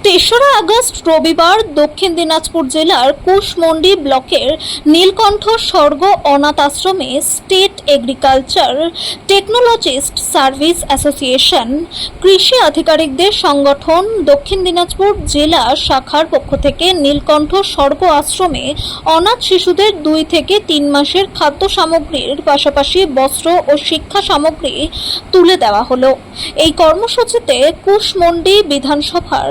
তেসরা আগস্ট রবিবার দক্ষিণ দিনাজপুর জেলার কুশমন্ডি ব্লকের নীলকণ্ঠ স্বর্গ অনাথ আশ্রমে state agriculture technologist service association কৃষি আধিকারিকদের সংগঠন দক্ষিণ দিনাজপুর জেলা শাখার পক্ষ থেকে নীলকণ্ঠ স্বর্গ আশ্রমে অনাথ শিশুদের 2 থেকে 3 মাসের খাদ্য সামগ্রীর পাশাপাশি বস্ত্র ও শিক্ষা সামগ্রী তুলে দেওয়া হলো। এই কর্মসূচিতে কুশমন্ডি বিধানসভার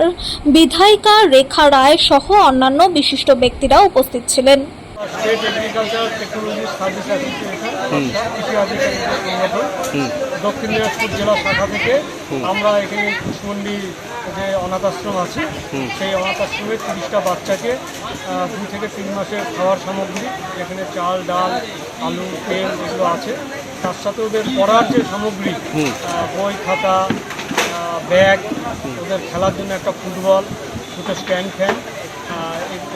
বিধায়িকা রেখা রায় সহ অন্যান্য বিশিষ্ট ব্যক্তিরা উপস্থিত ছিলেন। State agriculture technology service association কৃষি আধিকারিকদের সংগঠন দক্ষিণ দিনাজপুর জেলা শাখা থেকে আমরা এখানে কুশমন্ডি যে অনাথ আশ্রম আছে সেই অনাথ আশ্রমে 30টা বাচ্চাকে 2 থেকে 3 মাসের খাওয়ার সামগ্রী, এখানে চাল, ডাল, আলু, তেল এগুলো আছে। তার সাথে ওদের পড়ার যে সামগ্রী, বই, খাতা, ব্যাগ, ওদের খেলার জন্য একটা ফুটবল, দুটো স্ট্যান্ড ফ্যান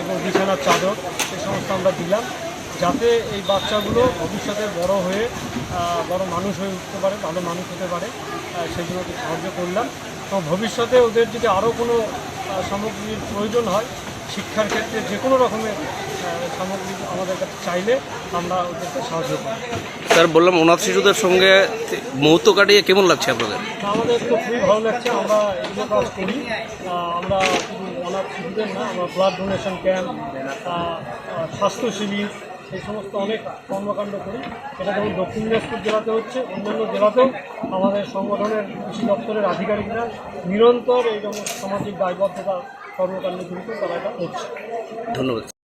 এবং বিছানার চাদর, এই সমস্ত আমরা দিলাম, যাতে এই বাচ্চাগুলো ভবিষ্যতে বড় হয়ে বড় মানুষ হয়ে উঠতে পারে, ভালো মানুষ হতে পারে, সেগুলো সাহায্য করলাম। এবং ভবিষ্যতে ওদের যদি আরও কোনো সামগ্রীর প্রয়োজন হয়, শিক্ষার ক্ষেত্রে যে কোনো রকমের সামগ্রী আমাদের কাছে চাইলে আমরা ওদেরকে সাহায্য করি। স্যার, বললাম অনাথ শিশুদের সঙ্গে মুহূর্ত কাটিয়ে কেমন লাগছে আপনাদের? আমাদের তো খুবই ভালো লাগছে। আমরা এগুলো কাজ করি, আমরা শুধু অনাথ শিশুদের না, আমরা ব্লাড ডোনেশন ক্যাম্প, স্বাস্থ্য শিবির, এই সমস্ত অনেক কর্মকাণ্ড করি। এটা যেমন দক্ষিণ দিনাজপুর জেলাতে হচ্ছে, অন্যান্য জেলাতেও আমাদের সংগঠনের কৃষি দপ্তরের আধিকারিকরা নিরন্তর এই যেমন সামাজিক দায়বদ্ধতা কর্মকাণ্ডগুলিতে তারা এটা করছে। ধন্যবাদ।